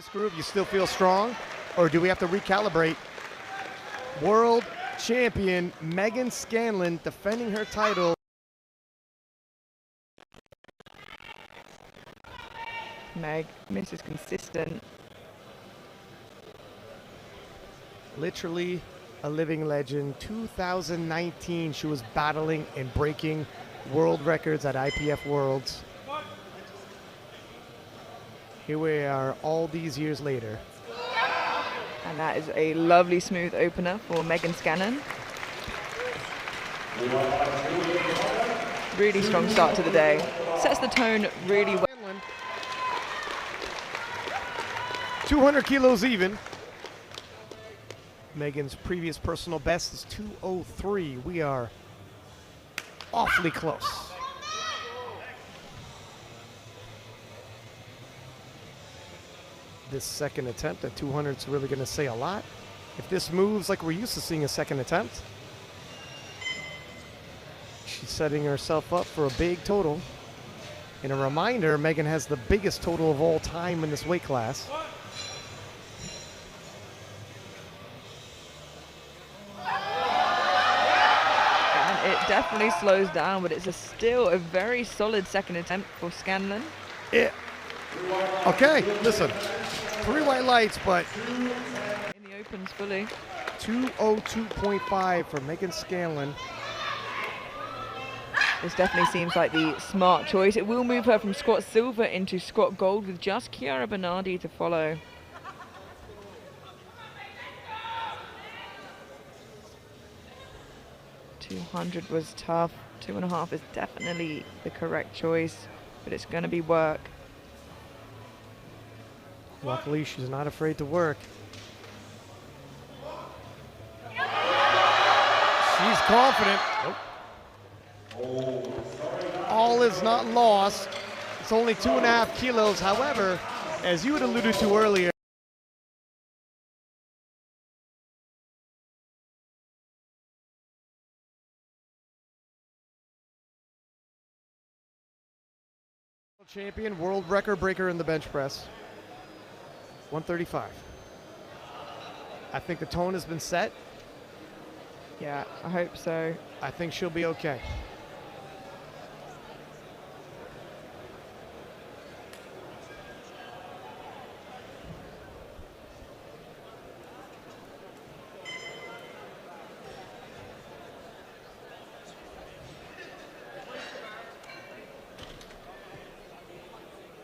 this group, you still feel strong? Or do we have to recalibrate? World champion Meghan Scanlon defending her title. Meg, Mrs. Consistent. Literally a living legend. 2019, she was battling and breaking world records at IPF Worlds. Here we are all these years later. And that is a lovely smooth opener for Meghan Scanlon. Really strong start to the day. Sets the tone really well. 200 kilos even. Meghan's previous personal best is 203. We are awfully close. This second attempt at 200 is really going to say a lot. If this moves like we're used to seeing a second attempt, she's setting herself up for a big total. And a reminder, Meghan has the biggest total of all time in this weight class. And it definitely slows down, but it's still a very solid second attempt for Scanlon. Okay, listen. 3 white lights, but In the opens fully. 202.5 for Meghan Scanlon. This definitely seems like the smart choice. It will move her from squat silver into squat gold with just Chiara Bernardi to follow. $200 was tough. 2.5 is definitely the correct choice, but it's going to be work. Luckily, she's not afraid to work. She's confident. Nope. All is not lost. It's only 2.5 kilos. However, as you had alluded to earlier, champion, world record breaker in the bench press. 135. I think the tone has been set. Yeah, I hope so. I think she'll be okay.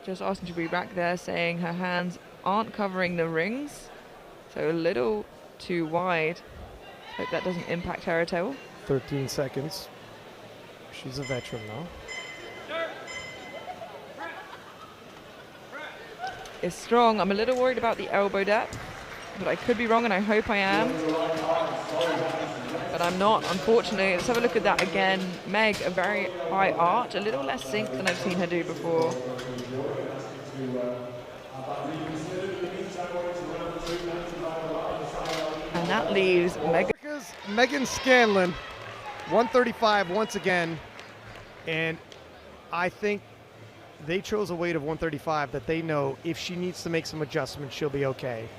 Just asking to be back there, saying her hands aren't covering the rings, so a little too wide. Hope that doesn't impact her at all. 13 seconds. She's a veteran though. It's strong. I'm a little worried about the elbow depth, but I could be wrong, and I hope I am. But I'm not, unfortunately. Let's have a look at that again. Meg, a very high arch, a little less sync than I've seen her do before. And that leaves Meghan Scanlon, 135 once again. And I think they chose a weight of 135 that they know if she needs to make some adjustments, she'll be okay.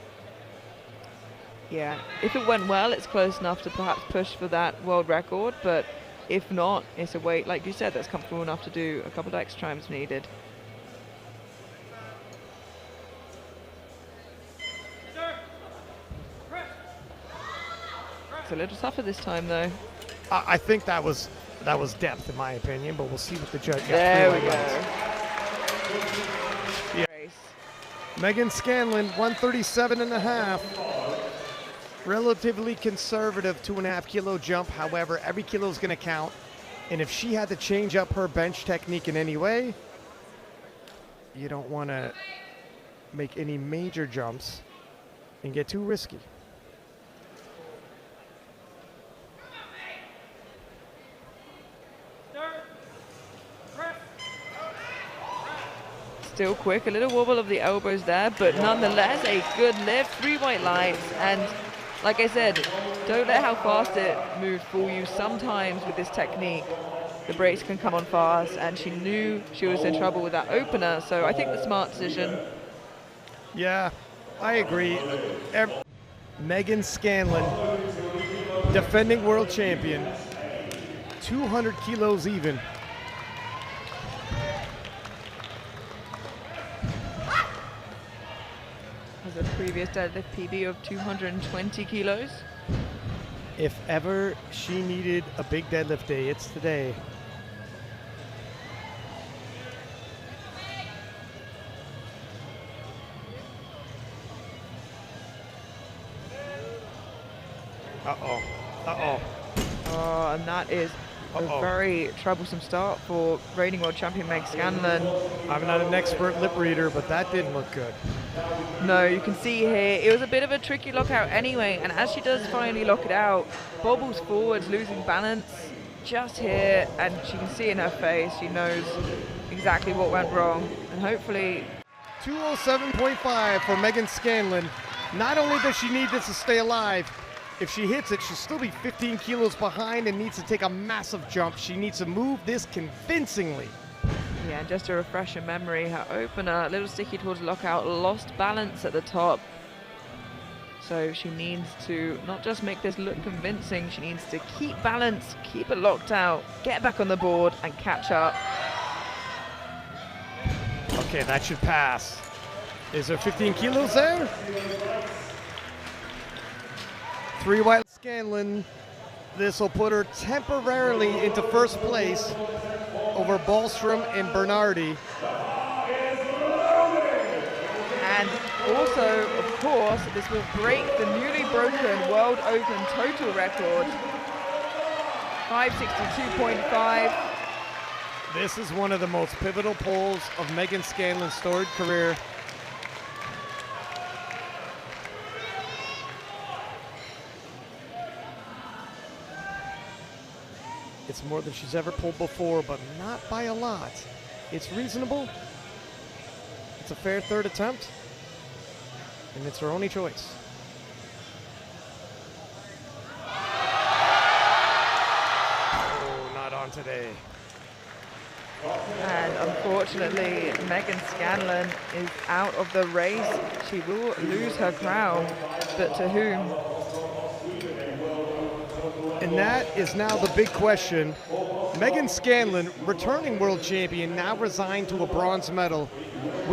Yeah, if it went well, it's close enough to perhaps push for that world record, but if not, it's a weight, like you said, that's comfortable enough to do a couple of extra times needed. It's a little tougher this time, though. I think that was depth, in my opinion, but we'll see what the judge. There we go. Yeah. Meghan Scanlon, 137.5. Relatively conservative 2.5 kilo jump. However, every kilo is going to count. And if she had to change up her bench technique in any way, you don't want to make any major jumps and get too risky. Still quick, a little wobble of the elbows there, but nonetheless a good lift, 3 white lights, and like I said, don't let how fast it moved fool you. Sometimes with this technique, the brakes can come on fast, and she knew she was in trouble with that opener, so I think the smart decision. Yeah, I agree. Meghan Scanlon, defending world champion, 200 kilos even. Has a previous deadlift PB of 220 kilos. If ever she needed a big deadlift day, it's today. Uh-oh. Uh-oh. Oh, and that is a very troublesome start for reigning world champion Meg Scanlon. I'm not an expert lip reader, but that didn't look good. No, you can see here, it was a bit of a tricky lockout anyway, and as she does finally lock it out, bobbles forwards, losing balance just here, and she can see in her face, she knows exactly what went wrong, and hopefully... 207.5 for Meghan Scanlon. Not only does she need this to stay alive, if she hits it, she'll still be 15 kilos behind and needs to take a massive jump. She needs to move this convincingly. Yeah, and just to refresh her memory, her opener, a little sticky towards lockout, lost balance at the top. So she needs to not just make this look convincing, she needs to keep balance, keep it locked out, get back on the board and catch up. Okay, that should pass. Is there 15 kilos there? 3 white Scanlon. This will put her temporarily into first place over Ballstrom and Bernardi. And also, of course, this will break the newly broken World Open total record. 562.5. This is one of the most pivotal polls of Meghan Scanlon's storied career. It's more than she's ever pulled before, but not by a lot. It's reasonable. It's a fair third attempt. And it's her only choice. Oh, not on today. And unfortunately, Meghan Scanlon is out of the race. She will lose her crown, but to whom? And that is now the big question. Meghan Scanlon, returning world champion, now resigned to a bronze medal.